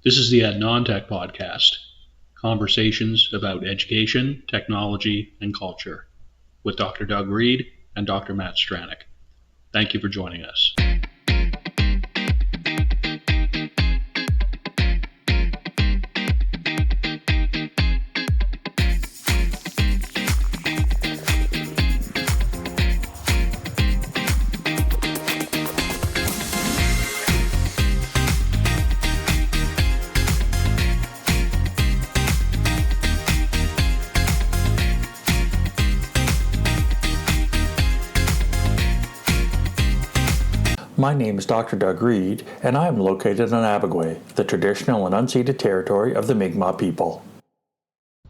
This is the Non-Tech Podcast, conversations about education, technology, and culture, with Dr. Doug Reed and Dr. Matt Stranick. Thank you for joining us. My name is Dr. Doug Reed, and I am located on Abagway, the traditional and unceded territory of the Mi'kmaq people.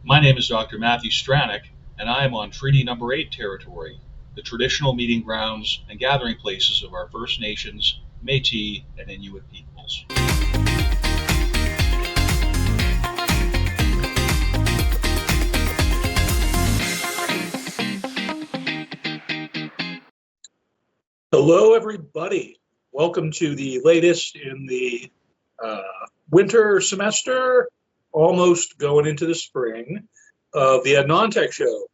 My name is Dr. Matthew Stranick, and I am on Treaty Number 8 territory, the traditional meeting grounds and gathering places of our First Nations, Métis, and Inuit peoples. Hello, everybody. Welcome to the latest in the winter semester, almost going into the spring, of the Non-Tech Show.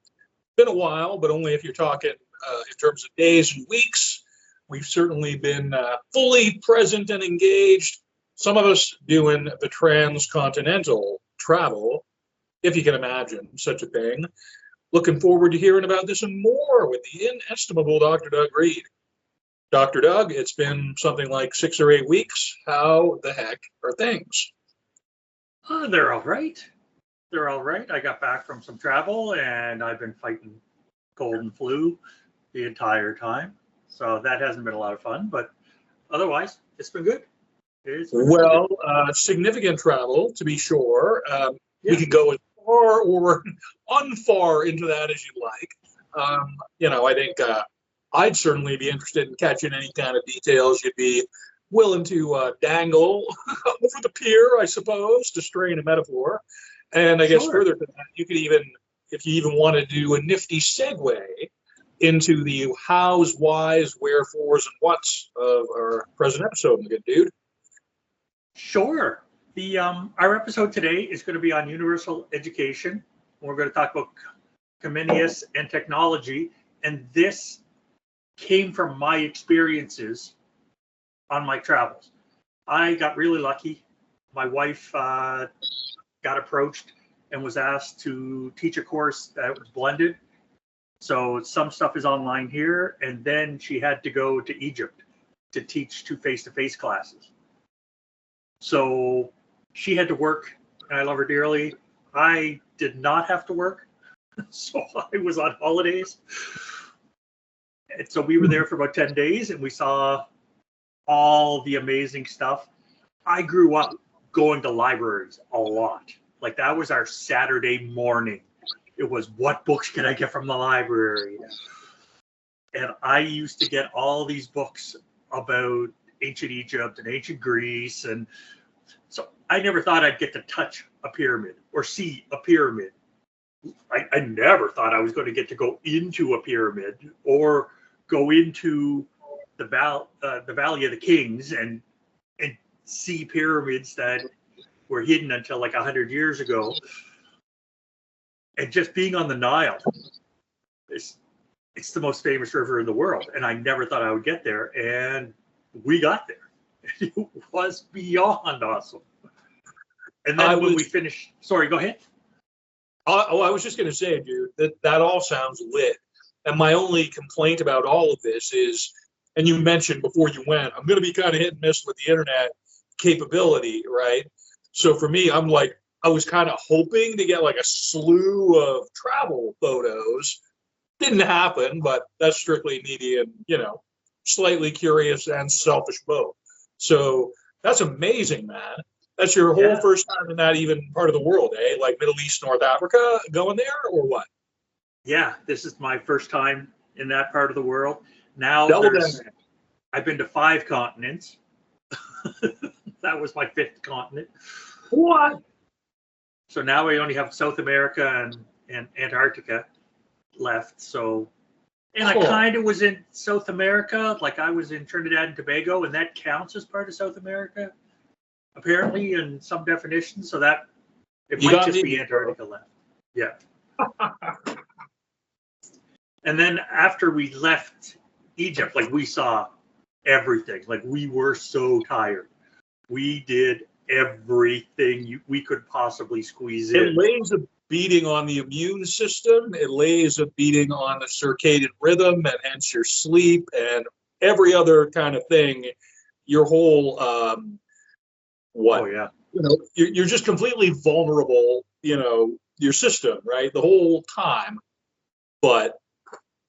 Been a while, but only if you're talking in terms of days and weeks. We've certainly been fully present and engaged, some of us doing the transcontinental travel, if you can imagine such a thing. Looking forward to hearing about this and more with the inestimable Dr. Doug Reed. Dr. Doug, it's been something like 6 or 8 weeks. How the heck are things? They're all right. They're all right. I got back from some travel and I've been fighting cold and flu the entire time. So that hasn't been a lot of fun, but otherwise it's been good. Well, significant travel, to be sure. We can go as far or unfar into that as you like. I think I'd certainly be interested in catching any kind of details you'd be willing to dangle over the pier, I suppose, to strain a metaphor. And I guess further to that, you could even, if you even want to do a nifty segue into the hows, whys, wherefores, and whats of our present episode, my good dude. Sure. The our episode today is going to be on universal education. We're going to talk about Comenius and technology, and this came from my experiences on my travels. I got really lucky. My wife got approached and was asked to teach a course that was blended. So some stuff is online here, and then she had to go to Egypt to teach 2 face-to-face classes. So she had to work, and I love her dearly. I did not have to work, so I was on holidays. And so we were there for about 10 days and we saw all the amazing stuff. I grew up going to libraries a lot. Like that was our Saturday morning. It was, what books can I get from the library? And I used to get all these books about ancient Egypt and ancient Greece. And so I never thought I'd get to touch a pyramid or see a pyramid. I never thought I was going to get to go into a pyramid or go into the Valley of the Kings and see pyramids that were hidden until like 100 years ago. And just being on the Nile, it's the most famous river in the world. And I never thought I would get there. And we got there. It was beyond awesome. And then when we finished, sorry, go ahead. I was just going to say, dude, that all sounds lit. And my only complaint about all of this is, and you mentioned before you went, I'm going to be kind of hit and miss with the internet capability, right? So for me, I was kind of hoping to get like a slew of travel photos. Didn't happen, but that's strictly needy and, slightly curious and selfish both. So that's amazing, man. That's your whole first time in that even part of the world, eh? Like Middle East, North Africa, going there or what? Yeah, this is my first time in that part of the world. Now I've been to 5 continents. That was my 5th continent. What? So now I only have South America and Antarctica left. So, and I kind of was in South America. Like I was in Trinidad and Tobago, and that counts as part of South America. apparently, in some definitions. So that it You might got just me. be Antarctica left. Yeah. And then after we left Egypt, like we saw everything. Like we were so tired. We did everything we could possibly squeeze It in. lays a beating on the immune system. It lays a beating on the circadian rhythm, and hence your sleep and every other kind of thing. Your whole Oh yeah. you're just completely vulnerable. Your system, right? The whole time, but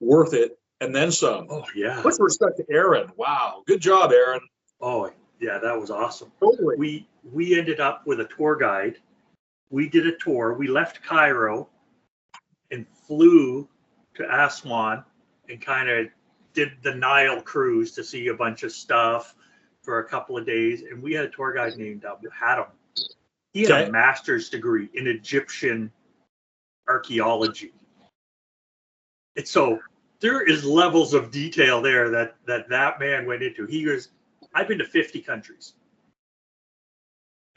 worth it, and then some. Oh yeah. With respect to Aaron, wow, good job, Aaron. Oh yeah, that was awesome. Totally. We ended up with a tour guide. We did a tour. We left Cairo and flew to Aswan and kind of did the Nile cruise to see a bunch of stuff for a couple of days. And we had a tour guide named Hatem. He had a master's degree in Egyptian archaeology. And so there is levels of detail there that man went into. He goes, I've been to 50 countries.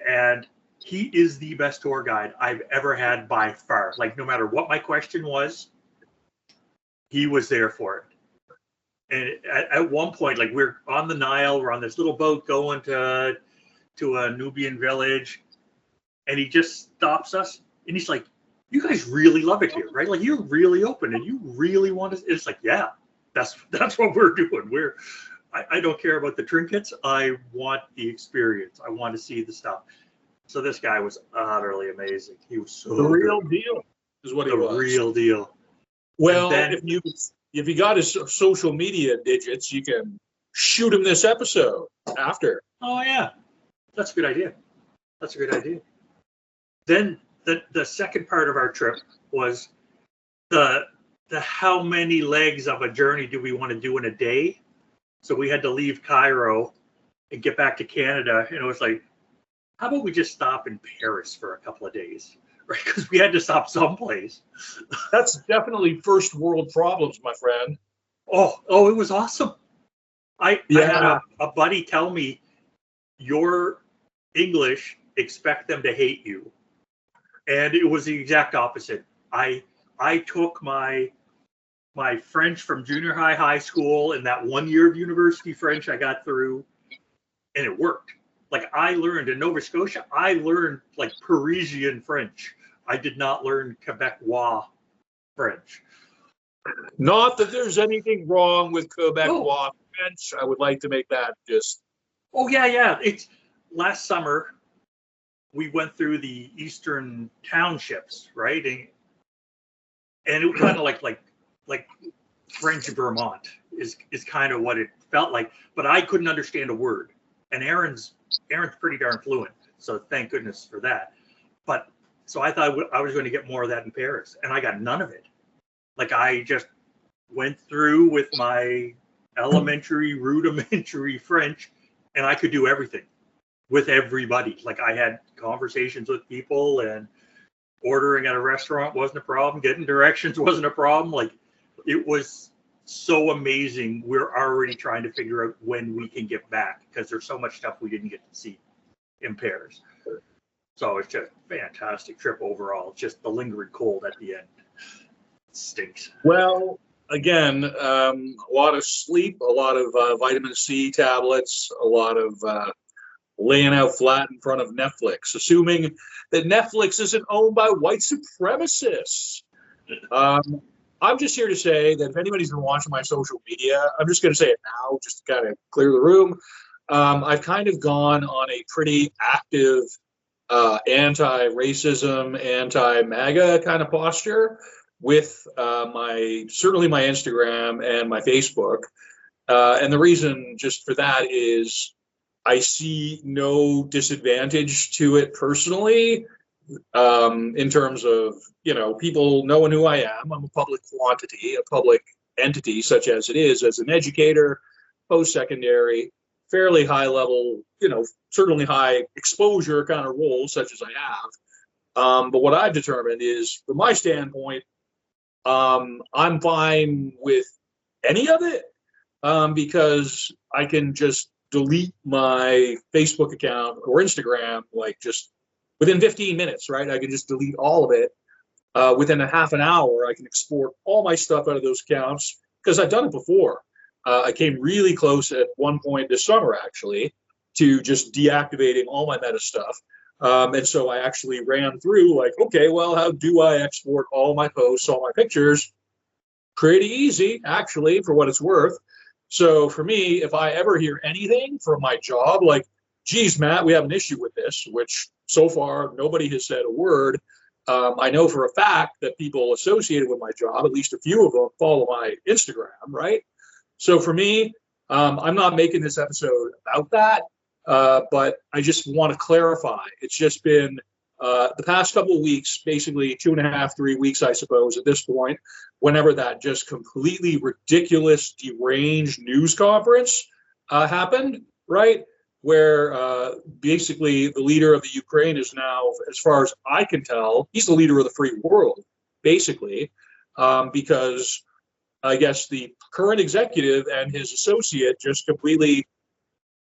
And he is the best tour guide I've ever had by far. Like, no matter what my question was, he was there for it. And at one point, like, we're on the Nile, we're on this little boat going to a Nubian village, and he just stops us, and he's like, you guys really love it here, right? Like, you're really open, and you really want to. It's like, yeah, that's what we're doing. I don't care about the trinkets. I want the experience. I want to see the stuff. So this guy was utterly amazing. He was so the real good. deal is what he The was. real deal. Well, then, if you got his social media digits, you can shoot him this episode after. Oh yeah, that's a good idea. That's a good idea. Then the second part of our trip was the how many legs of a journey do we want to do in a day? So we had to leave Cairo and get back to Canada, and it was like, how about we just stop in Paris for a couple of days, right? Because we had to stop someplace. That's definitely first world problems, my friend. Oh, it was awesome. I had a buddy tell me, your English, expect them to hate you. And it was the exact opposite. I took my French from junior high school, and that 1 year of university French I got through, and it worked. Like, I learned in Nova Scotia, I learned like Parisian French. I did not learn Quebecois French. Not that there's anything wrong with Quebecois French. I would like to make that just. Oh yeah. It's last summer we went through the eastern townships, right? And it was kind of like French Vermont is kind of what it felt like. But I couldn't understand a word. And Aaron's pretty darn fluent, so thank goodness for that. But so I thought I was going to get more of that in Paris, and I got none of it. Like, I just went through with my rudimentary French, and I could do everything with everybody. Like, I had conversations with people, and ordering at a restaurant wasn't a problem. Getting directions wasn't a problem. Like, it was so amazing. We're already trying to figure out when we can get back, because there's so much stuff we didn't get to see in Paris. So it's just a fantastic trip overall. It's just the lingering cold at the end. It stinks. Well, again, a lot of sleep, a lot of vitamin C tablets, a lot of laying out flat in front of Netflix, assuming that Netflix isn't owned by white supremacists. I'm just here to say that if anybody's been watching my social media, I'm just going to say it now, just to kind of clear the room. I've kind of gone on a pretty active anti-racism, anti-MAGA kind of posture with certainly my Instagram and my Facebook. And the reason just for that is I see no disadvantage to it personally. In terms of, people knowing who I am. I'm a public quantity, a public entity, such as it is, as an educator, post-secondary, fairly high level, certainly high exposure kind of role, such as I have. But what I've determined is, from my standpoint, I'm fine with any of it, because I can just delete my Facebook account or Instagram, like just within 15 minutes, right? I can just delete all of it. Within a half an hour, I can export all my stuff out of those accounts because I've done it before. I came really close at one point this summer, actually, to just deactivating all my meta stuff. And so I actually ran through like, okay, well, how do I export all my posts, all my pictures? Pretty easy, actually, for what it's worth. So for me, if I ever hear anything from my job, like, geez, Matt, we have an issue with this, which so far nobody has said a word. I know for a fact that people associated with my job, at least a few of them, follow my Instagram, right? So for me, I'm not making this episode about that, but I just want to clarify. It's just been the past couple of weeks, basically 2.5, 3 weeks, I suppose, at this point, whenever that just completely ridiculous, deranged news conference happened, right? Where basically the leader of the Ukraine is now, as far as I can tell, he's the leader of the free world, basically, because I guess the current executive and his associate just completely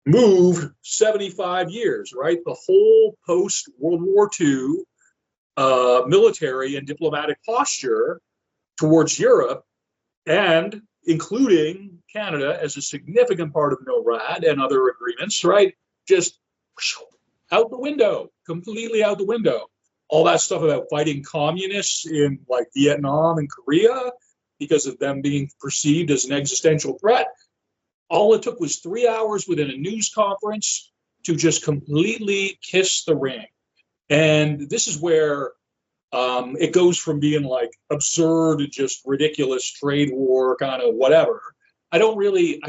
moved 75 years, right? The whole post-World War II military and diplomatic posture towards Europe, and including Canada as a significant part of NORAD and other agreements, right? Just out the window, completely out the window. All that stuff about fighting communists in like Vietnam and Korea because of them being perceived as an existential threat. All it took was 3 hours within a news conference to just completely kiss the ring. And this is where it goes from being like absurd, just ridiculous trade war kind of whatever. I don't really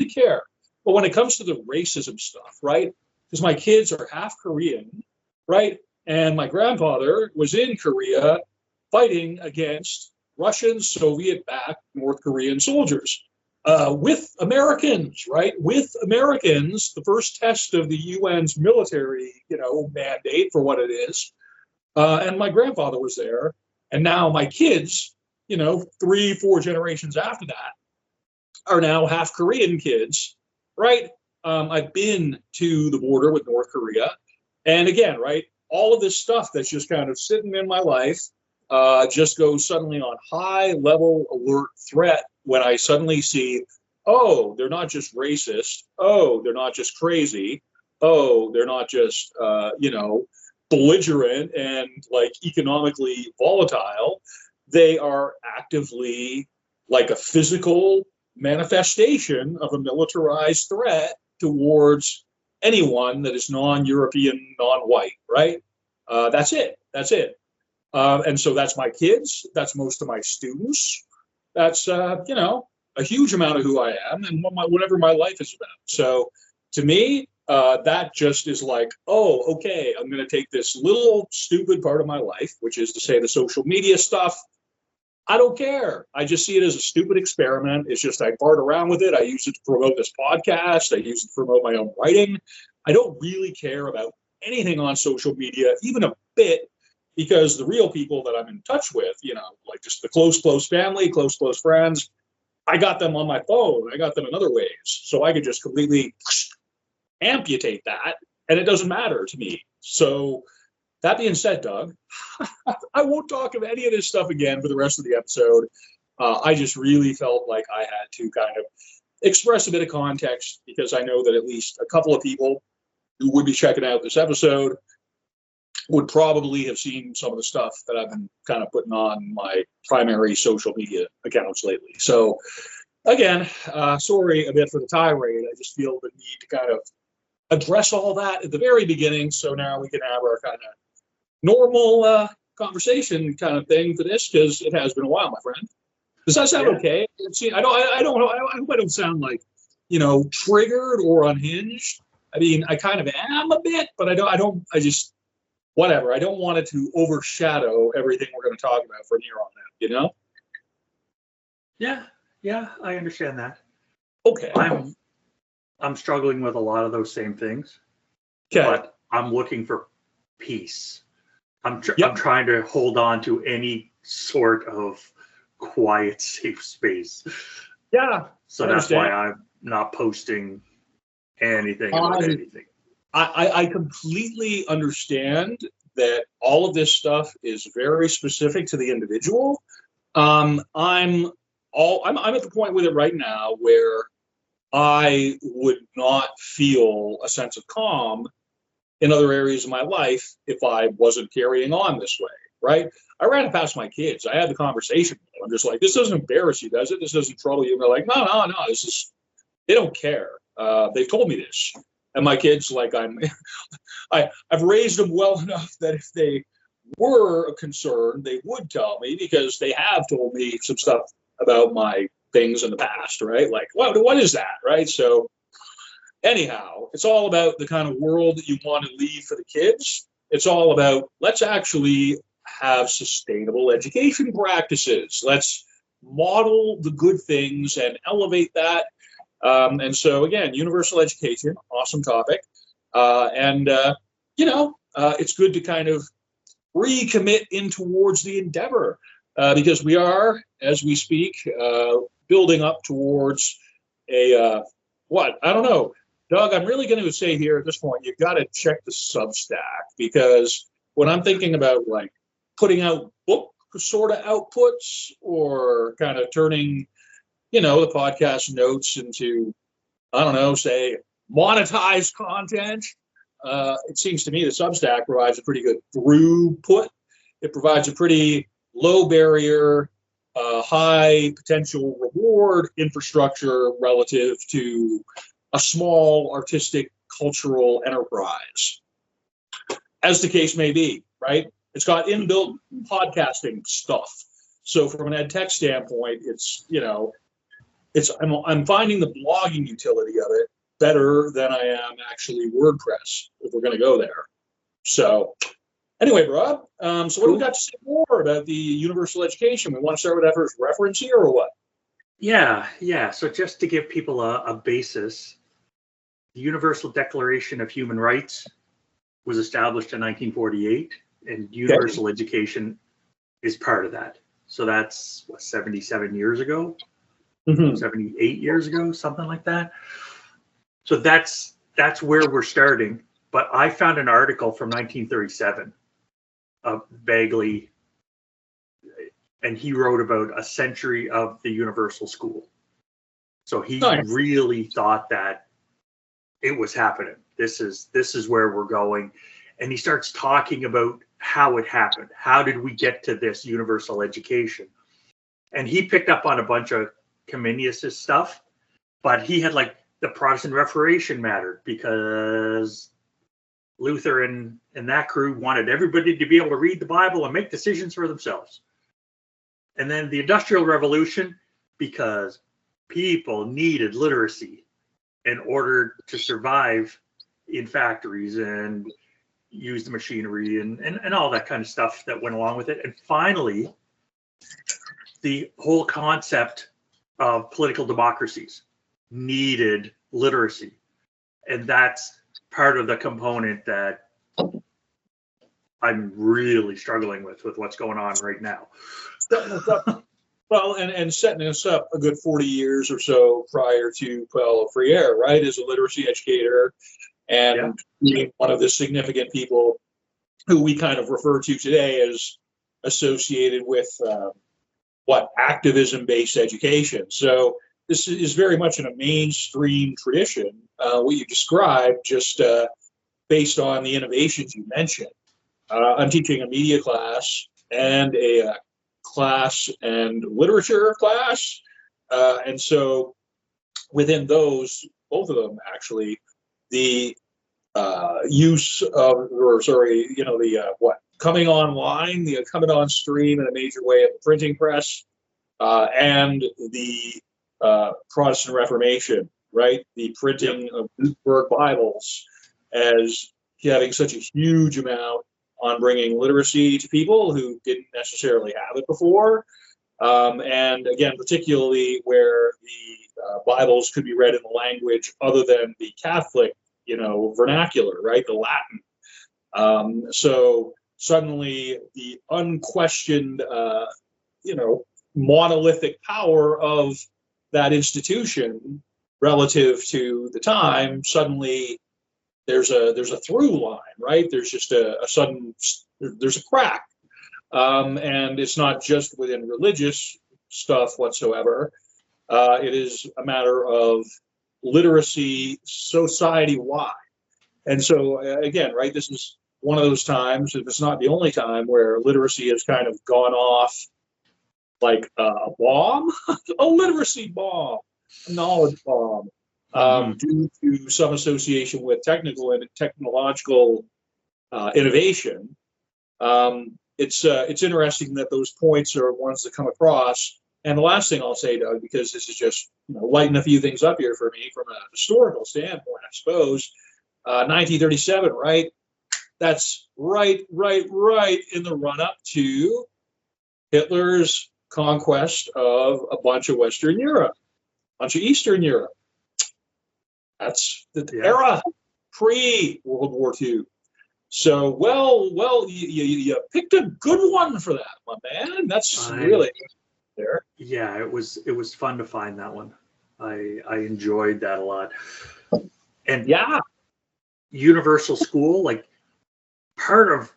care. But when it comes to the racism stuff, right? Because my kids are half Korean, right? And my grandfather was in Korea fighting against Russian, Soviet-backed North Korean soldiers with Americans, right? With Americans, the first test of the UN's military, mandate for what it is. And my grandfather was there. And now my kids, 3, 4 generations after that, are now half Korean kids, right? I've been to the border with North Korea. And again, right, all of this stuff that's just kind of sitting in my life just goes suddenly on high level alert threat when I suddenly see, oh, they're not just racist. Oh, they're not just crazy. Oh, they're not just, belligerent and like economically volatile. They are actively like a physical manifestation of a militarized threat towards anyone that is non-European, non-white, right? That's it. And so that's my kids. That's most of my students. That's, a huge amount of who I am and whatever my life is about. So to me, that just is like, oh, okay, I'm going to take this little stupid part of my life, which is to say the social media stuff. I don't care. I just see it as a stupid experiment. It's just I fart around with it. I use it to promote this podcast. I use it to promote my own writing. I don't really care about anything on social media, even a bit, because the real people that I'm in touch with, like just the close family, close friends, I got them on my phone. I got them in other ways. So I could just completely amputate that, and it doesn't matter to me. So that being said, Doug, I won't talk of any of this stuff again for the rest of the episode. I just really felt like I had to kind of express a bit of context because I know that at least a couple of people who would be checking out this episode would probably have seen some of the stuff that I've been kind of putting on my primary social media accounts lately. So again, sorry a bit for the tirade. I just feel the need to kind of address all that at the very beginning, so now we can have our kind of normal conversation kind of thing for this, because it has been a while, my friend. Does that sound okay? See, I don't know. I hope I don't sound like, triggered or unhinged. I mean, I kind of am a bit, but I just whatever. I don't want it to overshadow everything we're going to talk about from here on out. Yeah, I understand that. Okay. I'm struggling with a lot of those same things. Okay. But I'm looking for peace. I'm trying to hold on to any sort of quiet, safe space. Yeah. So that's why I'm not posting anything about I, anything. I completely understand that all of this stuff is very specific to the individual. I'm at the point with it right now where I would not feel a sense of calm in other areas of my life if I wasn't carrying on this way, right? I ran it past my kids. I had the conversation with them. I'm just like, this doesn't embarrass you, does it? This doesn't trouble you? And they're like, no. This is, they don't care. They've told me this. And my kids, like, I've raised them well enough that if they were concerned, they would tell me, because they have told me some stuff about my things in the past, right? Like, what is that, right? So anyhow, it's all about the kind of world that you want to leave for the kids. It's all about, let's actually have sustainable education practices. Let's model the good things and elevate that. And so again, universal education, awesome topic. It's good to kind of recommit in towards the endeavor, because we are, as we speak, building up towards I don't know. Doug, I'm really going to say here at this point, you've got to check the Substack, because when I'm thinking about like putting out book sort of outputs, or kind of turning, the podcast notes into, I don't know, say monetized content, it seems to me the Substack provides a pretty good throughput. It provides a pretty low barrier, high potential reward infrastructure relative to a small artistic cultural enterprise, as the case may be, right? It's got inbuilt podcasting stuff. So from an ed tech standpoint, I'm finding the blogging utility of it better than I am actually WordPress, if we're going to go there. So anyway, Rob, so what do we got to say more about the universal education? We want to start with that first reference here, or what? Yeah. So just to give people a basis, the Universal Declaration of Human Rights was established in 1948, and universal education is part of that. So that's 77 years ago, 78 years ago, something like that. So that's where we're starting. But I found an article from 1937 of Bagley, and he wrote about a century of the universal school. So he really thought that it was happening. This is where we're going. And he starts talking about how it happened. How did we get to this universal education? And he picked up on a bunch of Comenius' stuff, but he had like the Protestant Reformation mattered because Luther and that crew wanted everybody to be able to read the Bible and make decisions for themselves. And then the Industrial Revolution, because people needed literacy in order to survive in factories and use the machinery and all that kind of stuff that went along with it. And finally, the whole concept of political democracies needed literacy. And that's part of the component that I'm really struggling with what's going on right now. Well, and setting us up a good 40 years or so prior to Paulo Freire, right, as a literacy educator, and being one of the significant people who we kind of refer to today as associated with activism-based education. So this is very much in a mainstream tradition, what you described, just based on the innovations you mentioned. I'm teaching a media class and a class and literature class. And so within those, both of them actually, the use of, coming online, the coming on stream in a major way of the printing press, and the Protestant Reformation, right? The printing of Gutenberg Bibles as having such a huge amount on bringing literacy to people who didn't necessarily have it before. And again, particularly where the Bibles could be read in a language other than the Catholic, vernacular, right? The Latin. So suddenly the unquestioned, monolithic power of that institution relative to the time, suddenly there's a through line, right? There's just a sudden, there's a crack. And it's not just within religious stuff whatsoever. It is a matter of literacy society-wide. And so, again, right, this is one of those times, if it's not the only time, where literacy has kind of gone off like a bomb, a literacy bomb, a knowledge bomb, due to some association with technical and technological innovation. It's interesting that those points are ones that come across. And the last thing I'll say, Doug, because this is just lighten a few things up here for me from a historical standpoint, I suppose. 1937, right? That's right in the run-up to Hitler's conquest of a bunch of Western Europe, a bunch of Eastern Europe. That's the era pre-World War II. So, well, you picked a good one for that, my man. That's really there. Yeah, it was fun to find that one. I enjoyed that a lot. And yeah, universal school, like part of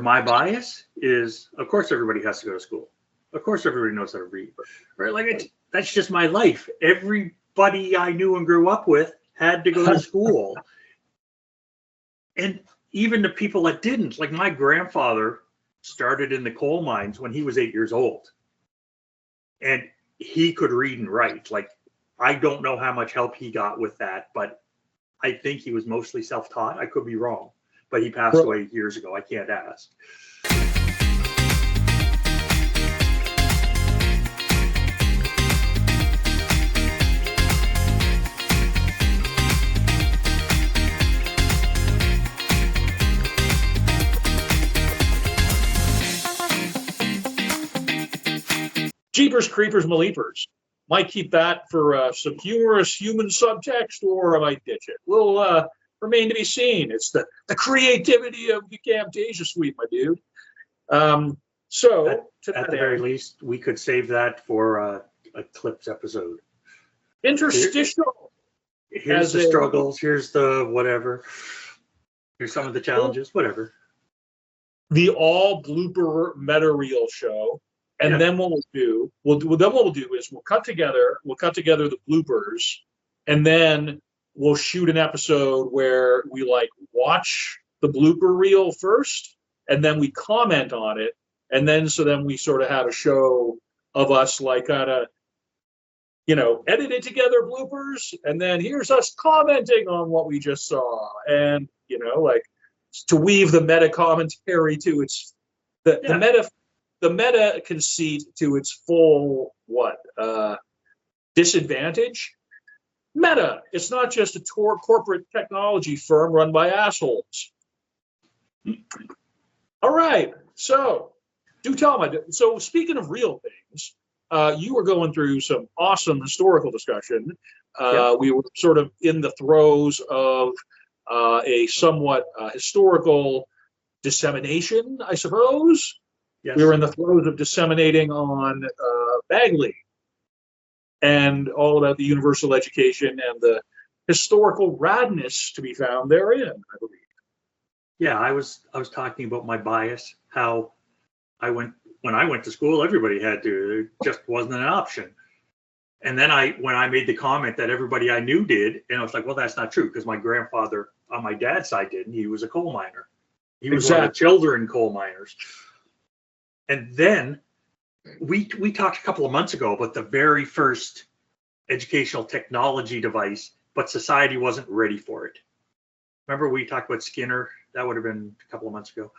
my bias is, of course, everybody has to go to school. Of course, everybody knows how to read, right? Like that's just my life. Everybody I knew and grew up with had to go to school, and even the people that didn't, like my grandfather started in the coal mines when he was 8 years old, and he could read and write. Like, I don't know how much help he got with that, but I think he was mostly self-taught. I could be wrong, but he passed away years ago. I can't ask. Jeepers Creepers Maleepers. Might keep that for some humorous human subtext, or I might ditch it. Will remain to be seen. It's the creativity of the Camtasia suite, my dude. So at the very least, we could save that for a clips episode. Interstitial. Here's the struggles. Here's the whatever. Here's some of the challenges. Whatever. The all blooper meta reel show. And then what we'll do is we'll cut together the bloopers, and then we'll shoot an episode where we like watch the blooper reel first, and then we comment on it, and then we sort of have a show of us like kind of edited together bloopers, and then here's us commenting on what we just saw, and like to weave the meta commentary to its the meta conceit to its full disadvantage. Meta, it's not just a corporate technology firm run by assholes. All right, so do tell me. So speaking of real things, you were going through some awesome historical discussion. We were sort of in the throes of a somewhat historical dissemination, I suppose. Yes. We were in the throes of disseminating on Bagley and all about the universal education and the historical radness to be found therein, I believe. Yeah, I was talking about my bias, how when I went to school, everybody had to. It just wasn't an option. And then when I made the comment that everybody I knew did, and I was like, well, that's not true, because my grandfather on my dad's side didn't. He was a coal miner. He was one of the children coal miners. And then we talked a couple of months ago about the very first educational technology device, but society wasn't ready for it. Remember we talked about Skinner? That would have been a couple of months ago.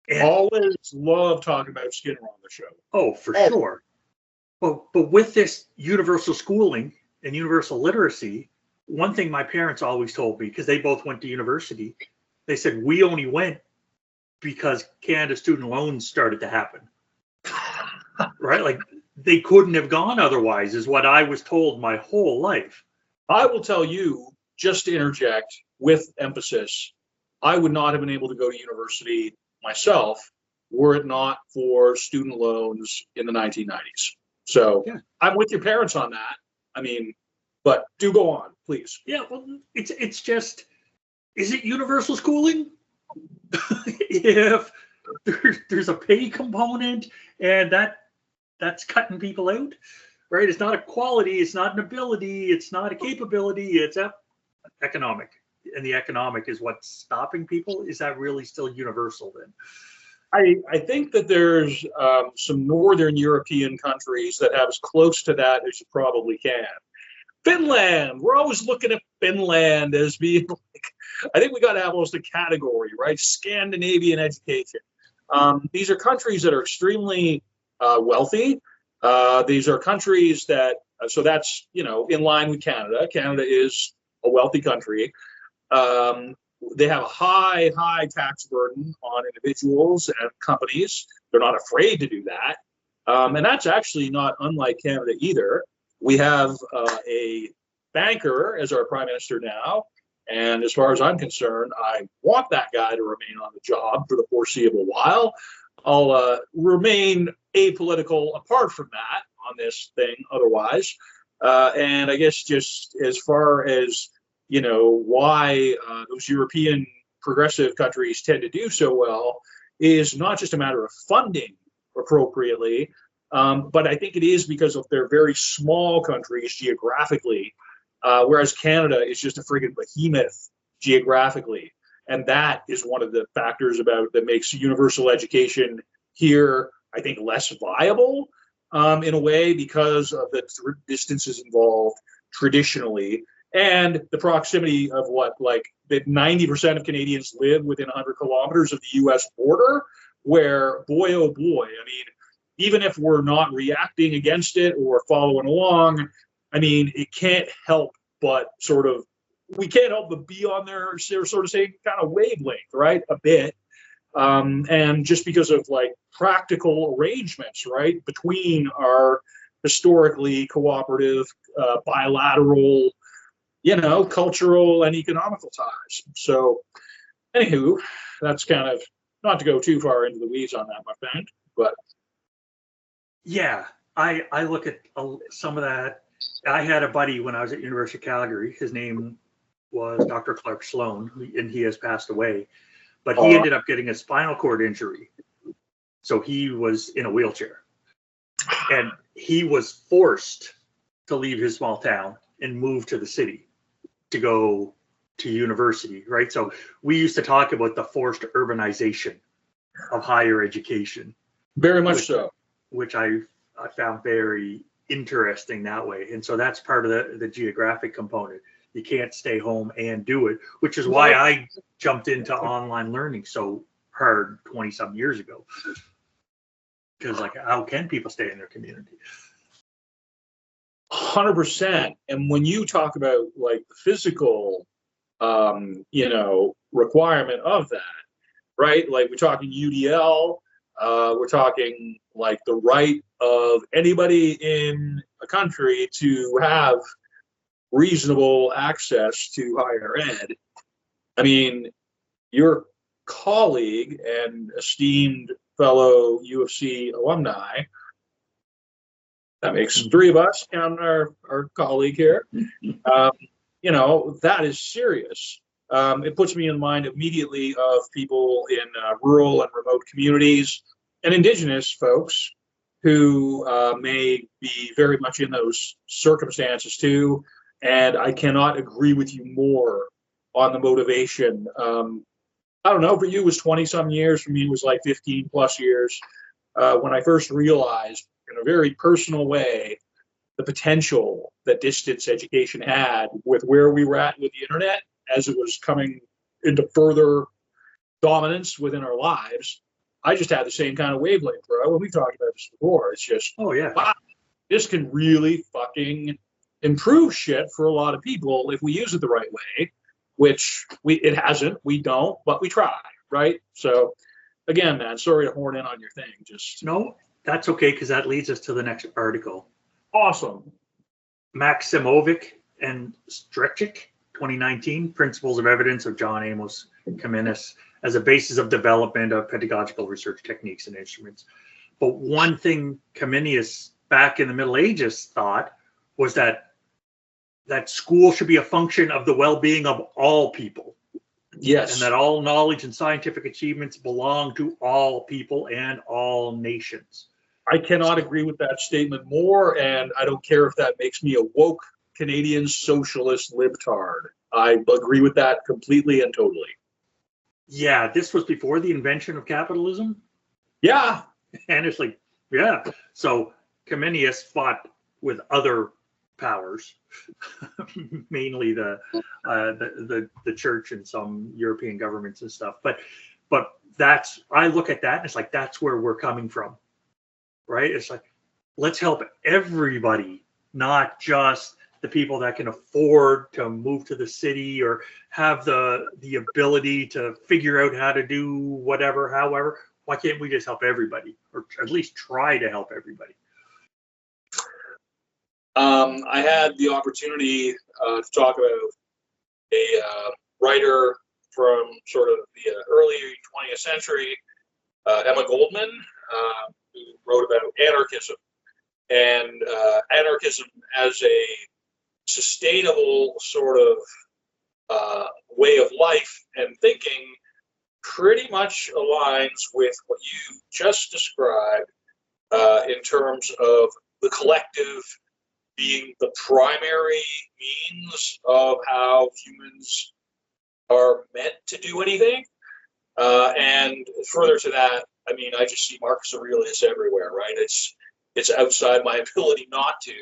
And always love talking about Skinner on the show. Oh, for sure. But with this universal schooling and universal literacy, one thing my parents always told me, because they both went to university, they said, we only went because Canada student loans started to happen. Right? Like they couldn't have gone otherwise, is what I was told my whole life. I will tell you, just to interject with emphasis, I would not have been able to go to university myself were it not for student loans in the 1990s. So I'm with your parents on that. I mean, But do go on, please. Yeah, well, it's just, is it universal schooling? If there's a pay component and that's cutting people out, right? It's not a quality, it's not an ability, it's not a capability, it's economic. And the economic is what's stopping people. Is that really still universal then? I think that there's some Northern European countries that have as close to that as you probably can. Finland, we're always looking at Finland as being like, I think we got to have almost a category, right? Scandinavian education. These are countries that are extremely wealthy. These are countries that, so that's, in line with Canada. Canada is a wealthy country. They have a high tax burden on individuals and companies. They're not afraid to do that. And that's actually not unlike Canada either. We have a banker as our prime minister now. And as far as I'm concerned, I want that guy to remain on the job for the foreseeable while. I'll remain apolitical apart from that on this thing otherwise. And I guess just as far as, why those European progressive countries tend to do so well is not just a matter of funding appropriately, but I think it is because of their very small countries geographically, whereas Canada is just a friggin' behemoth geographically. And that is one of the factors that makes universal education here, I think, less viable in a way because of the distances involved traditionally and the proximity of that 90% of Canadians live within 100 kilometers of the US border, where, boy, oh boy, I mean, even if we're not reacting against it or following along, I mean, it can't help but we can't help but be on their sort of same kind of wavelength, right? A bit. And just because of practical arrangements, right, between our historically cooperative, bilateral, cultural and economical ties. So, anywho, that's kind of, not to go too far into the weeds on that, my friend, but. Yeah, I look at some of that. I had a buddy when I was at University of Calgary. His name was Dr. Clark Sloan, and he has passed away. But he ended up getting a spinal cord injury. So he was in a wheelchair. And he was forced to leave his small town and move to the city to go to university, right? So we used to talk about the forced urbanization of higher education. Very much so. Which I found very interesting that way. And so that's part of the geographic component. You can't stay home and do it, which is why I jumped into online learning so hard 20-some years ago. Because how can people stay in their community? 100%. And when you talk about the physical, requirement of that, right? We're talking UDL, we're talking the right of anybody in a country to have reasonable access to higher ed. I mean, your colleague and esteemed fellow U of C alumni, that makes three of us, counting our colleague here, that is serious. It puts me in mind immediately of people in rural and remote communities and Indigenous folks who may be very much in those circumstances too. And I cannot agree with you more on the motivation. I don't know, for you it was 20-some years, for me it was 15 plus years when I first realized in a very personal way the potential that distance education had with where we were at with the internet as it was coming into further dominance within our lives. I just had the same kind of wavelength, bro. When we talked about this before, it's just, oh yeah, wow, this can really fucking improve shit for a lot of people if we use it the right way, which it hasn't. We don't, but we try, right? So again, man, sorry to horn in on your thing. Just no, that's okay, because that leads us to the next article. Awesome. Maximovic and Strechik, 2019, Principles of Evidence of John Amos Comenius as a basis of development of pedagogical research techniques and instruments. But one thing Comenius back in the Middle Ages thought was that that school should be a function of the well-being of all people. Yes. And that all knowledge and scientific achievements belong to all people and all nations. I cannot agree with that statement more, and I don't care if that makes me a woke Canadian socialist libtard. I agree with that completely and totally. Yeah, this was before the invention of capitalism. Yeah. And it's like, yeah. So Comenius fought with other powers, mainly the church and some European governments and stuff. But that's, I look at that and it's like, that's where we're coming from, right? It's like, let's help everybody, not just the people that can afford to move to the city or have the ability to figure out how to do whatever, however. Why can't we just help everybody, or at least try to help everybody? I had the opportunity to talk about a writer from sort of the early 20th century, Emma Goldman, who wrote about anarchism and anarchism as a sustainable sort of way of life and thinking pretty much aligns with what you just described in terms of the collective being the primary means of how humans are meant to do anything. And further to that, I mean, I just see Marcus Aurelius everywhere, right? It's outside my ability not to.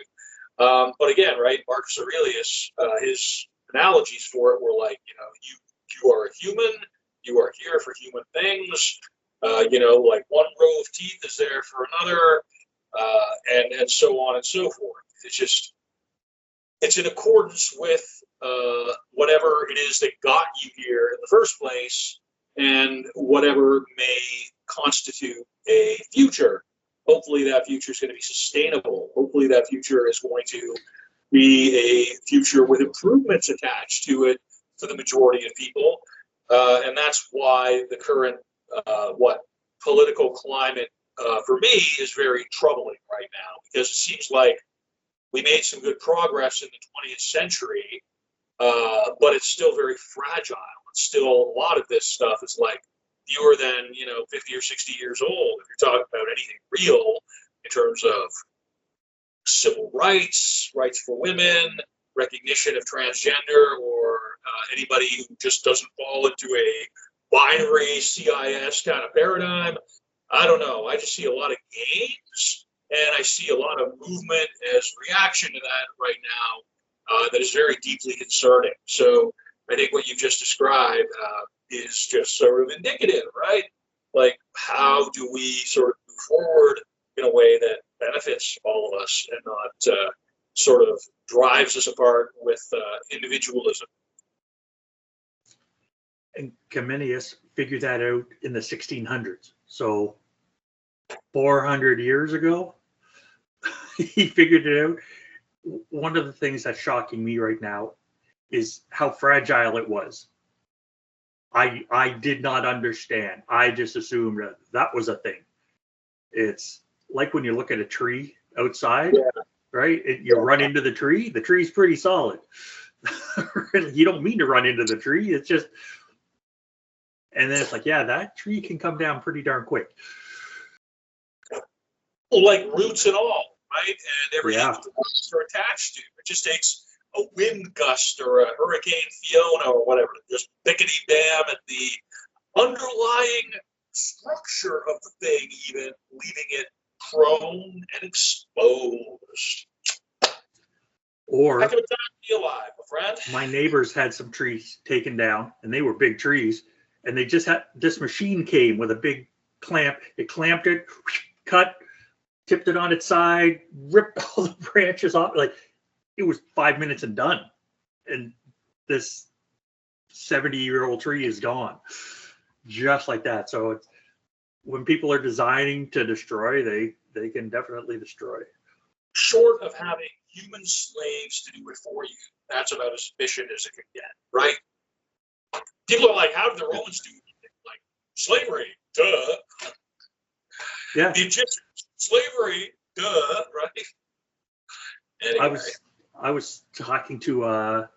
But again, right, Marcus Aurelius, his analogies for it were like, you are a human, you are here for human things, like one row of teeth is there for another, and so on and so forth. It's in accordance with whatever it is that got you here in the first place, and whatever may constitute a future. Hopefully that future is going to be sustainable. Hopefully that future is going to be a future with improvements attached to it for the majority of people. And that's why the current, political climate for me is very troubling right now, because it seems like we made some good progress in the 20th century, but it's still very fragile. It's still, a lot of this stuff is like fewer than 50 or 60 years old. If you're talking about anything real in terms of civil rights, rights for women, recognition of transgender, or anybody who just doesn't fall into a binary CIS kind of paradigm, I don't know. I just see a lot of gains, and I see a lot of movement as reaction to that right now that is very deeply concerning. So I think what you've just described is just sort of indicative, right? Like, how do we sort of move forward in a way that benefits all of us and not sort of drives us apart with individualism? And Comenius figured that out in the 1600s. So 400 years ago, he figured it out. One of the things that's shocking me right now is how fragile it was. I did not understand. I just assumed that was a thing. It's like when you look at a tree outside, right? You run into the tree's pretty solid. You don't mean to run into the tree. It's just, and then it's like, yeah, that tree can come down pretty darn quick. Like roots and all, right? And everything the roots are attached to. It just takes a wind gust or a Hurricane Fiona or whatever, just pickety bam at the underlying structure of the thing, even leaving it prone and exposed. Or heck of a time to be alive, my friend. My neighbors had some trees taken down, and they were big trees, and they just had, this machine came with a big clamp. It clamped it, cut, tipped it on its side, ripped all the branches off. Like, it was 5 minutes and done. And this 70-year-old tree is gone. Just like that. So it's, when people are designing to destroy, they can definitely destroy. Short of having human slaves to do it for you, that's about as efficient as it can get, right? People are like, how did the Romans do it? Like, slavery, duh. Yeah. The Egyptians, slavery, duh, right? Anyway. I was talking to a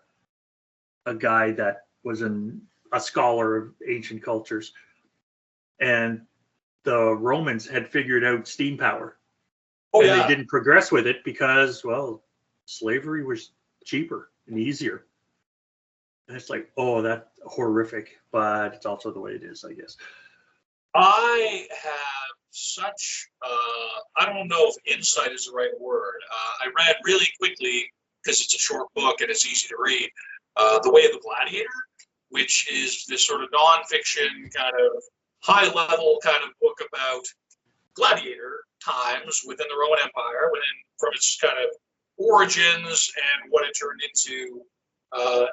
guy that was a scholar of ancient cultures, and the Romans had figured out steam power. Oh, and yeah. they didn't progress with it because, well, slavery was cheaper and easier. And it's like, oh, that's horrific, but it's also the way it is, I guess. I have such, I don't know if insight is the right word. I read really quickly, because it's a short book and it's easy to read, The Way of the Gladiator, which is this sort of nonfiction kind of high-level kind of book about gladiator times within the Roman Empire, from its kind of origins and what it turned into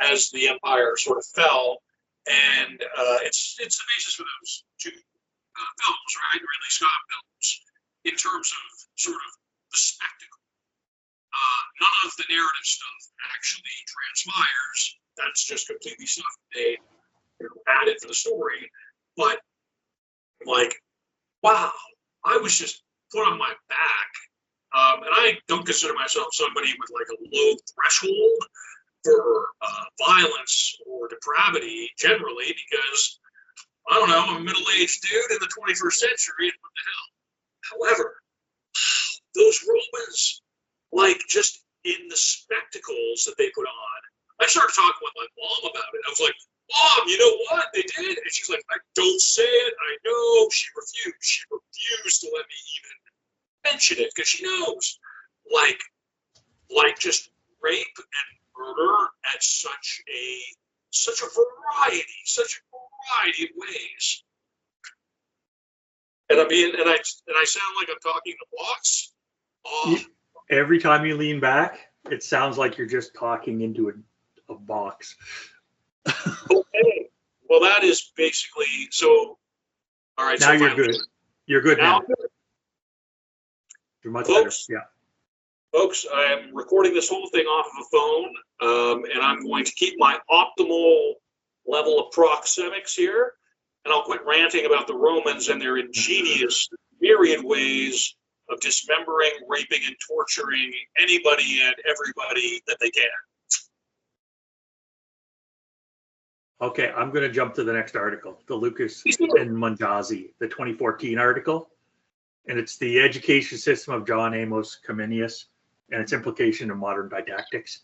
as the empire sort of fell. And it's the basis for those two films, right? Ridley Scott films, in terms of sort of the spectacle. None of the narrative stuff actually transpires. That's just completely stuff they added for the story. But like, wow, I was just put on my back. And I don't consider myself somebody with like a low threshold for violence or depravity generally, because I don't know, I'm a middle-aged dude in the 21st century, and what the hell? However, those Romans, like, just in the spectacles that they put on, I started talking with my mom about it. I was like, Mom, you know what they did? And she's like, I don't say it. I know. She refused. She refused to let me even mention it, because she knows, like just rape and murder at such a variety of ways. And I mean, and I sound like I'm talking the box. Every time you lean back, it sounds like you're just talking into a box. Okay. Well, that is basically so. All right. Now so you're good. You're good now. You're much better. Yeah. Folks, I'm recording this whole thing off of a phone, and I'm going to keep my optimal level of proxemics here, and I'll quit ranting about the Romans and their ingenious myriad ways of dismembering, raping, and torturing anybody and everybody that they can. Okay, I'm going to jump to the next article, the Lucas and Munjazi, the 2014 article, and it's the education system of John Amos Comenius and its implication in modern didactics.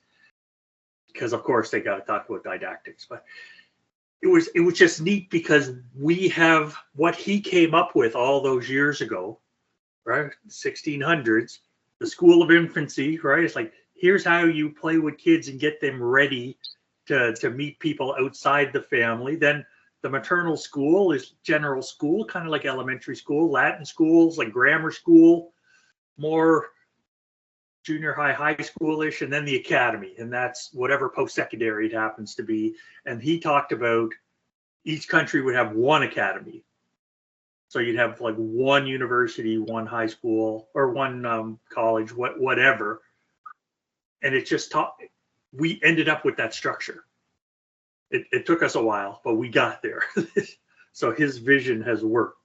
Because of course they got to talk about didactics, but it was just neat because we have what he came up with all those years ago, right? 1600s, the school of infancy, right? It's like, here's how you play with kids and get them ready to meet people outside the family. Then the maternal school is general school, kind of like elementary school, Latin schools, like grammar school, more junior high schoolish, and then the academy, and that's whatever post-secondary it happens to be. And he talked about each country would have one academy. So you'd have like one university, one high school, or one college, whatever. And it just we ended up with that structure. It took us a while, but we got there. So his vision has worked.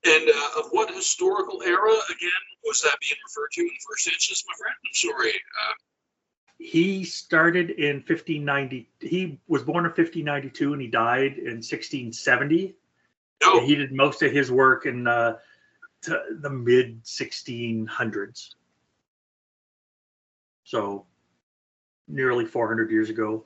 And of what historical era, again, was that being referred to in the first instance, my friend? I'm sorry. He started in 1590. He was born in 1592 and he died in 1670. No. He did most of his work in the mid 1600s. So nearly 400 years ago.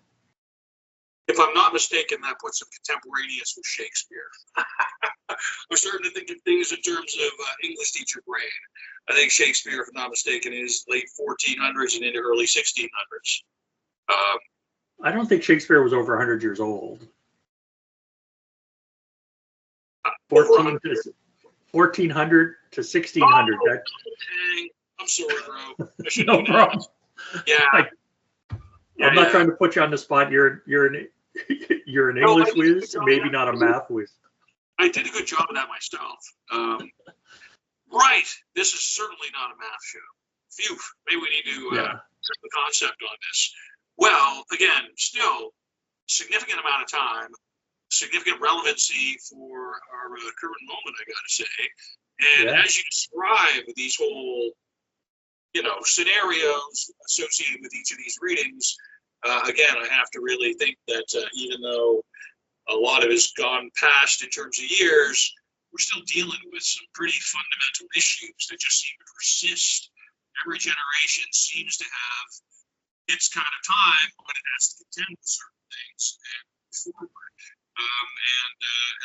If I'm not mistaken, that puts him contemporaneous with Shakespeare. I'm starting to think of things in terms of English teacher brain. I think Shakespeare, if I'm not mistaken, is late 1400s and into early 1600s. I don't think Shakespeare was over 100 years old. 1400 to 1600. Oh, I'm sorry, bro. No problem. Yeah. I'm not trying to put you on the spot. You're an English whiz, maybe not a math whiz. I did a good job of that myself. Right. This is certainly not a math show. Phew. Maybe we need to set the concept on this. Well, again, still significant amount of time, significant relevancy for our current moment, I got to say. And as you describe these whole scenarios associated with each of these readings. Again, I have to really think that even though a lot of it has gone past in terms of years, we're still dealing with some pretty fundamental issues that just seem to persist. Every generation seems to have its kind of time when it has to contend with certain things and move forward.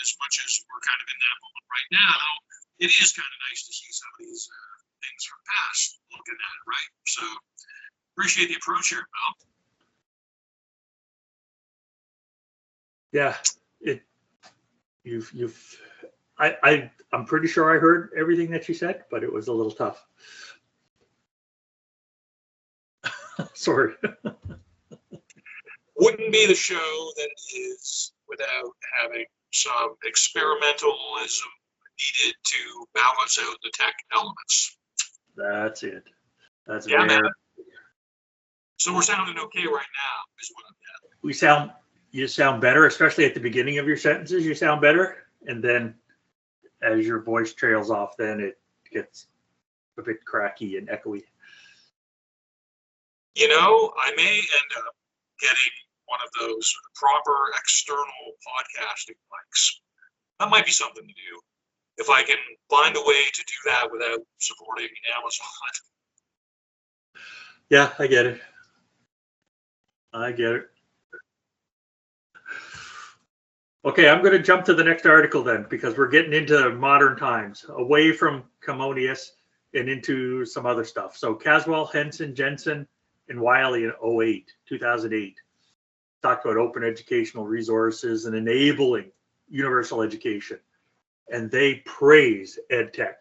As much as we're kind of in that moment right now, it is kind of nice to see some of these things from the past looking at it, right? So appreciate the approach here, Bill. Yeah, I'm pretty sure I heard everything that you said, but it was a little tough. Sorry. Wouldn't be the show that it is without having some experimentalism needed to balance out the tech elements. That's it. That's yeah, man. So we're sounding okay right now, is what I'm getting. You sound better, especially at the beginning of your sentences. You sound better, and then as your voice trails off, then it gets a bit cracky and echoey. I may end up getting one of those proper external podcasting mics. That might be something to do. If I can find a way to do that without supporting Amazon. Yeah, I get it. Okay, I'm going to jump to the next article then, because we're getting into modern times, away from Commonius and into some other stuff. So Caswell, Henson, Jensen, and Wiley in 2008, talked about open educational resources and enabling universal education. And they praise EdTech.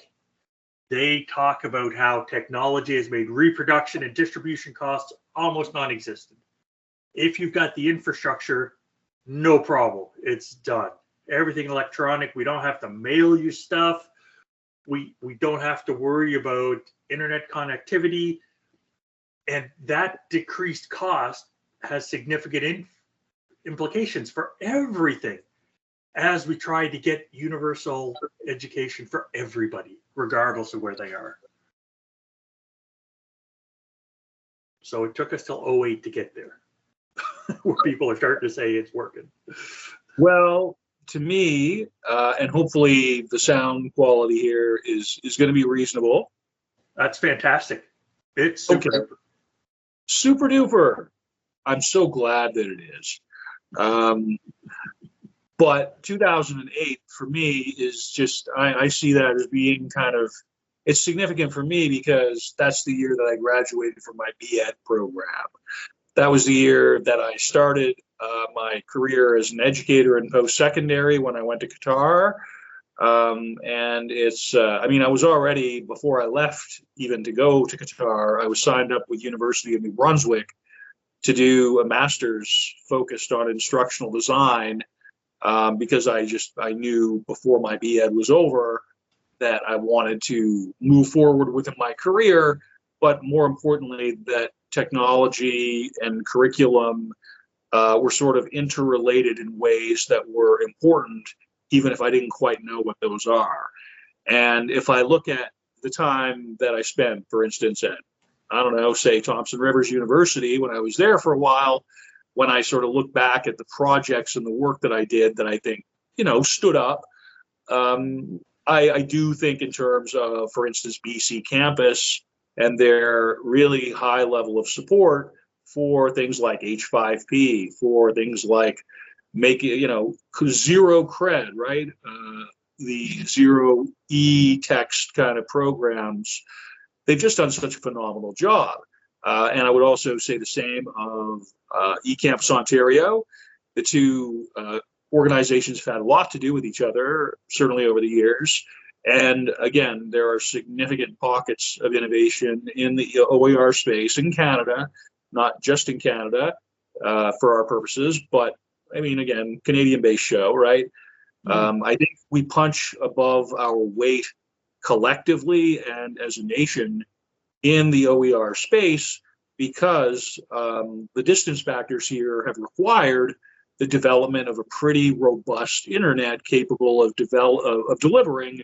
They talk about how technology has made reproduction and distribution costs almost non-existent. If you've got the infrastructure, no problem. It's done. Everything electronic. We don't have to mail you stuff. We don't have to worry about internet connectivity. And that decreased cost has significant implications for everything as we try to get universal education for everybody, regardless of where they are. So it took us till 2008 to get there, where people are starting to say it's working. Well, to me, and hopefully the sound quality here is going to be reasonable. That's fantastic. It's super duper. Super duper. I'm so glad that it is. But 2008 for me is just, I see that as being kind of, it's significant for me because that's the year that I graduated from my B.Ed program. That was the year that I started my career as an educator in post-secondary when I went to Qatar. And it's, I was already, before I left even to go to Qatar, I was signed up with University of New Brunswick to do a master's focused on instructional design because I knew before my B.Ed was over that I wanted to move forward within my career, but more importantly, that technology and curriculum were sort of interrelated in ways that were important, even if I didn't quite know what those are. And if I look at the time that I spent, for instance, at, I don't know, say Thompson Rivers University, when I was there for a while, when I sort of look back at the projects and the work that I did that I think, stood up, I do think in terms of, for instance, BC Campus and their really high level of support for things like H5P, for things like making, zero cred, right? The zero e-text kind of programs. They've just done such a phenomenal job. And I would also say the same of eCampus Ontario. The two organizations have had a lot to do with each other, certainly over the years. And again, there are significant pockets of innovation in the OER space in Canada, not just in Canada for our purposes, but again, Canadian-based show, right? Mm-hmm. I think we punch above our weight collectively and as a nation in the OER space because the distance factors here have required the development of a pretty robust internet capable of delivering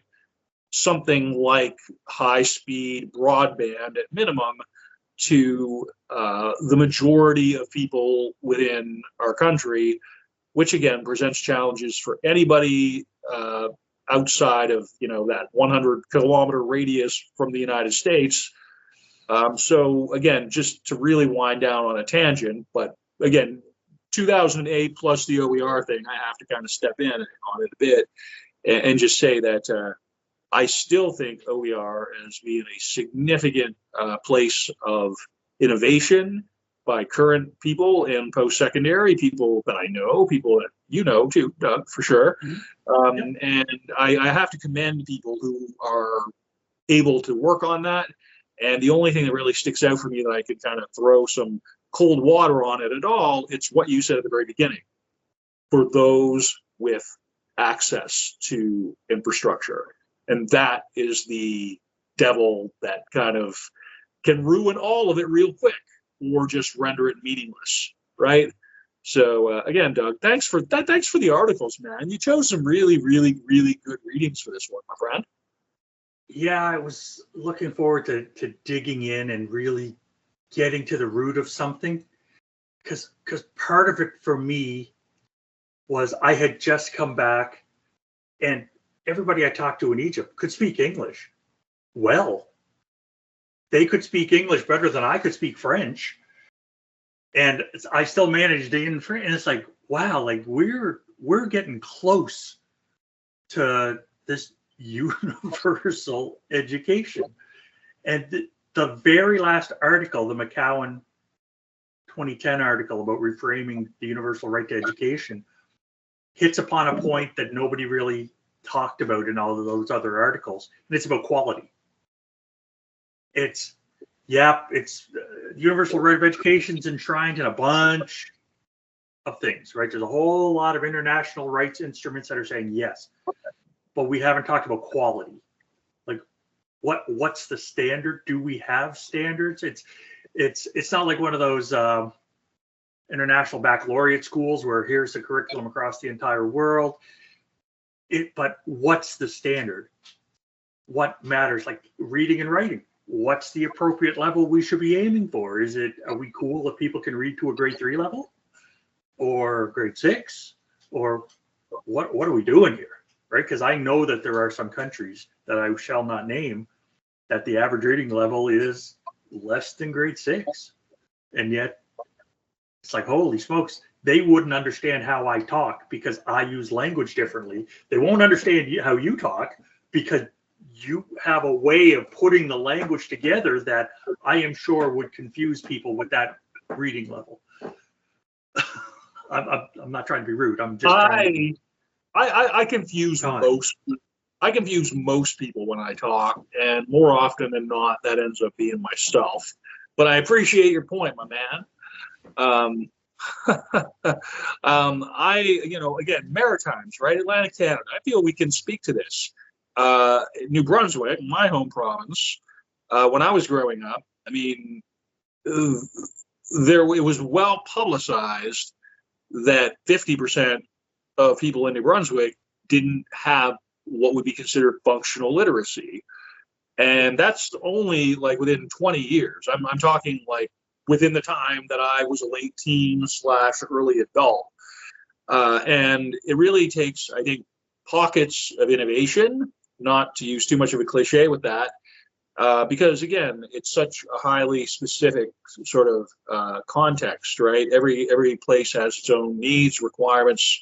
something like high-speed broadband at minimum to the majority of people within our country, which again presents challenges for anybody outside of that 100-kilometer radius from the United States. So again, just to really wind down on a tangent, but again, 2008 plus the OER thing, I have to kind of step in on it a bit and just say that I still think OER as being a significant place of innovation by current people and post-secondary people that I know, people that you know too, Doug, for sure. And I have to commend people who are able to work on that. And the only thing that really sticks out for me that I could kind of throw some cold water on it at all, it's what you said at the very beginning. For those with access to infrastructure. And that is the devil that kind of can ruin all of it real quick or just render it meaningless, right? So again, Doug, thanks for that. Thanks for the articles, man. You chose some really, really, really good readings for this one, my friend. Yeah, I was looking forward to digging in and really getting to the root of something, because part of it for me was I had just come back, and everybody I talked to in Egypt could speak English well. They could speak English better than I could speak French, and I still managed in French. And it's like, wow, like we're getting close to this universal education. And the very last article, the McCowan 2010 article about reframing the universal right to education, hits upon a point that nobody really talked about in all of those other articles, and it's about quality. It's universal right of education is enshrined in a bunch of things, right? There's a whole lot of international rights instruments that are saying yes, but we haven't talked about quality. Like, what's the standard? Do we have standards? It's not like one of those international baccalaureate schools where here's the curriculum across the entire world. But what's the standard? What matters? Like reading and writing. What's the appropriate level we should be aiming for? Are we cool if people can read to a grade 3 level or grade 6? Or what are we doing here? Right? Because I know that there are some countries that I shall not name that the average reading level is less than grade 6. And yet it's like, holy smokes, they wouldn't understand how I talk because I use language differently. They won't understand how you talk because you have a way of putting the language together that I am sure would confuse people with that reading level. I'm not trying to be rude. I'm just I confuse most people when I talk, and more often than not, that ends up being myself. But I appreciate your point, my man. Again, Maritimes, right? Atlantic Canada. I feel we can speak to this. New Brunswick, my home province, when I was growing up, I mean, it was well publicized that 50% of people in New Brunswick didn't have what would be considered functional literacy. And that's only like within 20 years. I'm talking like within the time that I was a late teen / early adult. And it really takes, I think, pockets of innovation, not to use too much of a cliche with that, because again, it's such a highly specific sort of context, right? Every place has its own needs, requirements,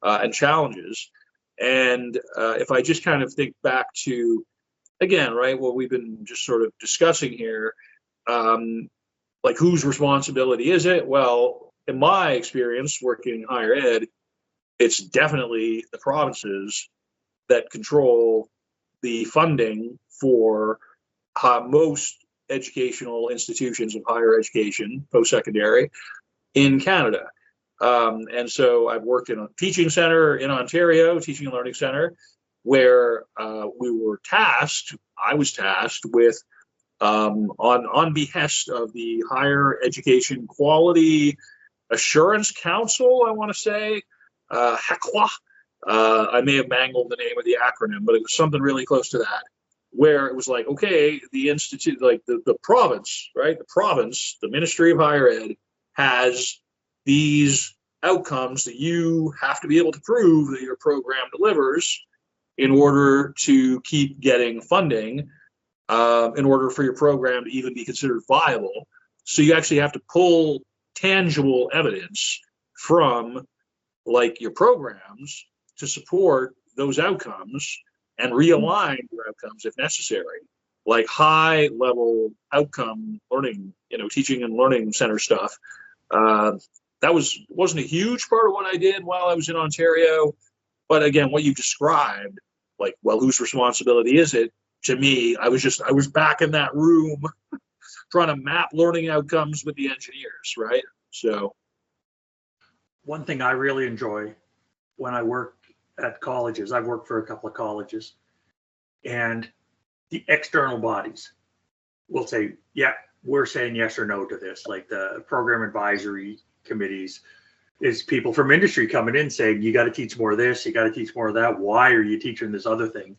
and challenges. And if I just kind of think back to, again, right, what we've been just sort of discussing here, like whose responsibility is it? Well, in my experience working in higher ed, it's definitely the provinces that control the funding for most educational institutions of higher education, post-secondary, in Canada. And so I've worked in a teaching center in Ontario, teaching and learning center, where I was tasked with, on behest of the Higher Education Quality Assurance Council, I want to say, HECWA, I may have mangled the name of the acronym, but it was something really close to that, where it was like, okay, the institute, like the province, right? The province, the Ministry of Higher Ed has these outcomes that you have to be able to prove that your program delivers in order to keep getting funding, in order for your program to even be considered viable. So you actually have to pull tangible evidence from like your programs to support those outcomes and realign your outcomes if necessary, like high level outcome learning, teaching and learning center stuff. That wasn't a huge part of what I did while I was in Ontario. But again, what you described, like, well, whose responsibility is it? To me, I was back in that room trying to map learning outcomes with the engineers, right? So one thing I really enjoy when I work at colleges, I've worked for a couple of colleges, and the external bodies will say, yeah, we're saying yes or no to this. Like the program advisory committees is people from industry coming in saying, you got to teach more of this, you got to teach more of that. Why are you teaching this other thing?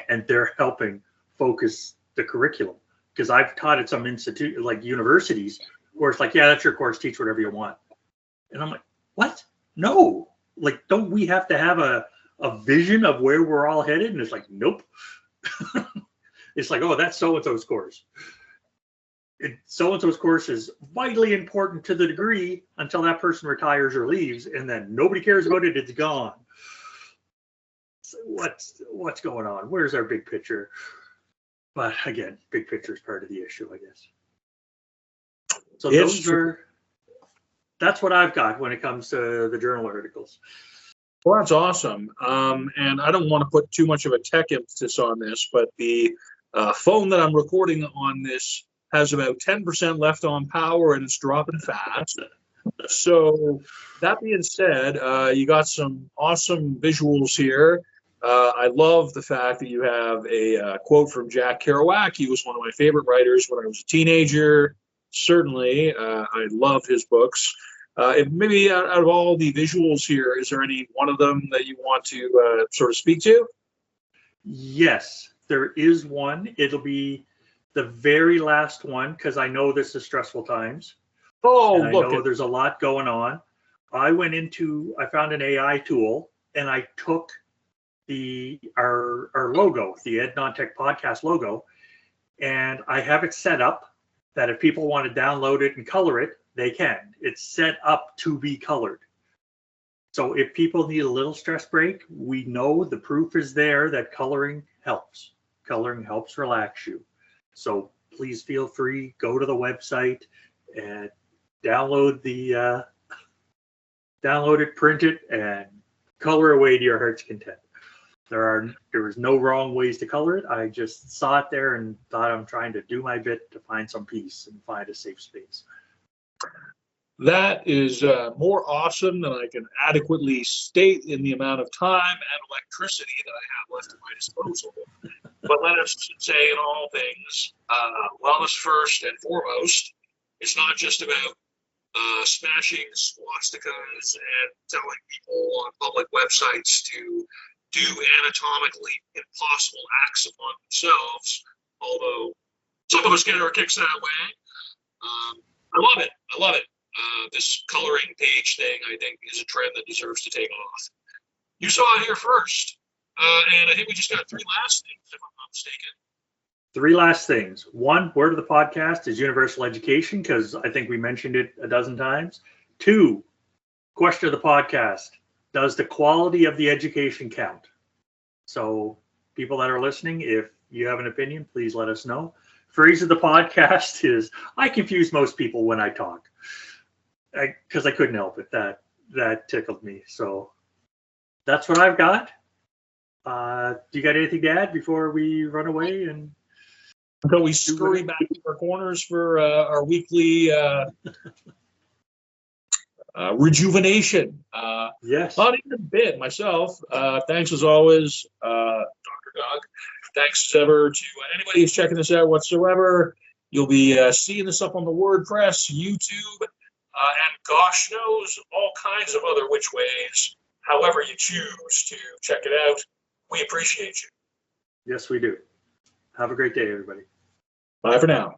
And they're helping focus the curriculum. Because I've taught at some institute, like universities, where it's like, yeah, that's your course, teach whatever you want. And I'm like, what? No. Like, don't we have to have a vision of where we're all headed? And it's like, nope. It's like, oh, that's so-and-so's course. So-and-so's course is vitally important to the degree until that person retires or leaves, and then nobody cares about it, it's gone. So what's going on? Where's our big picture? But again, big picture is part of the issue, I guess. So that's what I've got when it comes to the journal articles. Well, that's awesome. And I don't want to put too much of a tech emphasis on this, but the phone that I'm recording on this has about 10% left on power, and it's dropping fast. So that being said, you got some awesome visuals here. I love the fact that you have a quote from Jack Kerouac. He was one of my favorite writers when I was a teenager. Certainly, I loved his books. Maybe out of all the visuals here, is there any one of them that you want to sort of speak to? Yes, there is one. It'll be the very last one, because I know this is stressful times. Oh, and I know there's a lot going on. I found an AI tool, and I took our logo, the Ed Non-Tech Podcast logo, and I have it set up that if people want to download it and color it, they can. It's set up to be colored. So if people need a little stress break, we know the proof is there that coloring helps. Coloring helps relax you. So please feel free, go to the website and download it, print it, and color away to your heart's content. There was no wrong ways to color it. I just saw it there and thought I'm trying to do my bit to find some peace and find a safe space. That is more awesome than I can adequately state in the amount of time and electricity that I have left at my disposal. But let us say in all things, wellness first and foremost. It's not just about smashing swastikas and telling people on public websites to do anatomically impossible acts upon themselves, although some of us get our kicks that way. I love it. This coloring page thing, I think, is a trend that deserves to take off. You saw it here first, and I think we just got three last things, if I'm not mistaken. Three last things. One, word of the podcast is universal education, because I think we mentioned it a dozen times. Two, question of the podcast, does the quality of the education count? So people that are listening, if you have an opinion, please let us know. Phrase of the podcast is, I confuse most people when I talk. Because I couldn't help it. That tickled me. So that's what I've got. Do you got anything to add before we run away? And until we scurry back to our corners for our weekly rejuvenation. Yes. Not even a bit myself. Thanks as always, Dr. Doug. Thanks ever to anybody who's checking this out whatsoever. You'll be seeing this up on the WordPress, YouTube, and gosh knows all kinds of other which ways. however you choose to check it out. We appreciate you. Yes, we do. Have a great day, everybody. Bye for now.